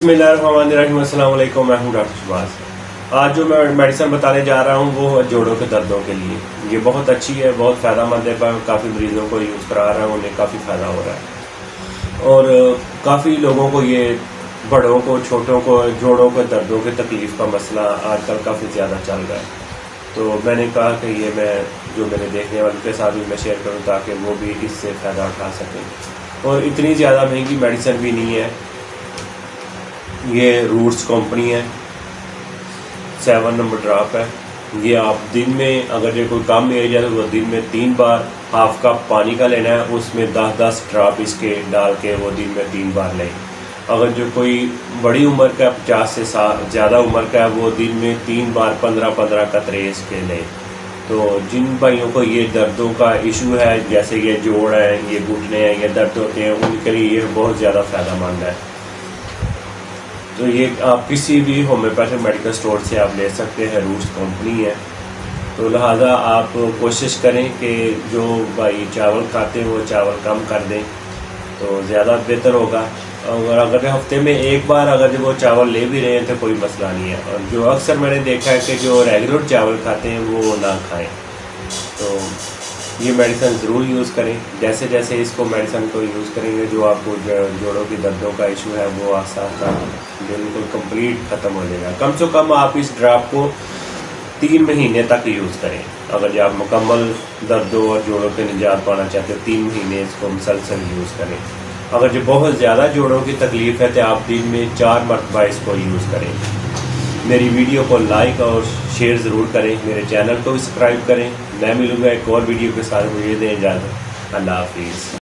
बिस्मिल्लाहिर्रहमानिर्रहीम, अस्सलाम वालेकुम। मैं हूं डॉक्टर शहबाज। आज जो मैं मेडिसिन बताने जा रहा हूं वो है जोड़ों के दर्दों के लिए। ये बहुत अच्छी है, बहुत फ़ायदेमंद है। पर काफ़ी मरीज़ों को यूज़ करा रहा हूं, उन्हें काफ़ी फ़ायदा हो रहा है और काफ़ी लोगों को ये बड़ों को छोटों को जोड़ों के दर्दों के तकलीफ़ का मसला आजकल काफ़ी ज़्यादा चल रहा है। तो मैंने कहा कि ये मैं जो मेरे देखने वालों के साथ भी मैं शेयर करूँ ताकि वो भी इससे फ़ायदा उठा सकें। और इतनी ज़्यादा महंगी मेडिसिन भी नहीं है। ये रूट्स कंपनी है, 7 नंबर ड्रॉप है। ये आप दिन में अगर जो कोई कम एज है तो वो दिन में 3 बार हाफ कप पानी का लेना है, उसमें 10-10 ड्रॉप इसके डाल के वो दिन में 3 बार लें। अगर जो कोई बड़ी उम्र का 50 से ज़्यादा उम्र का है वो दिन में 3 बार 15-15 कतरे इसके लें। तो जिन भाइयों को ये दर्दों का इशू है, जैसे ये जोड़ हैं, ये घुटने हैं, ये दर्द होते हैं, उनके लिए ये बहुत ज़्यादा फ़ायदेमंद है। तो ये आप किसी भी होम्योपैथिक मेडिकल स्टोर से आप ले सकते हैं, रूट्स कंपनी है। तो लिहाजा आप कोशिश करें कि जो भाई चावल खाते हैं वो चावल कम कर दें तो ज़्यादा बेहतर होगा। और अगर हफ्ते में एक बार अगर जो वो चावल ले भी रहे हैं तो कोई मसला नहीं है। और जो अक्सर मैंने देखा है कि जो रेगुलर चावल खाते हैं वो ना खाएं। तो ये मेडिसिन ज़रूर यूज़ करें। जैसे जैसे इसको मेडिसिन को यूज़ करेंगे जो आपको जोड़ों की दर्दों का इशू है वो आसानी बिल्कुल कंप्लीट ख़त्म हो जाएगा। कम से कम आप इस ड्रॉप को 3 महीने तक यूज़ करें। अगर जो आप मुकम्मल दर्दों और जोड़ों के निजात पाना चाहते हैं 3 महीने इसको मुसलसल यूज़ करें। अगर जो बहुत ज़्यादा जोड़ों की तकलीफ़ है तो आप दिन में 4 मरतबा इसको यूज़ करें। मेरी वीडियो को लाइक और शेयर ज़रूर करें, मेरे चैनल को भी सब्सक्राइब करें। मैं मिलूँगा एक और वीडियो के साथ, मुझे दें इजाज़त। अल्लाह हाफिज़।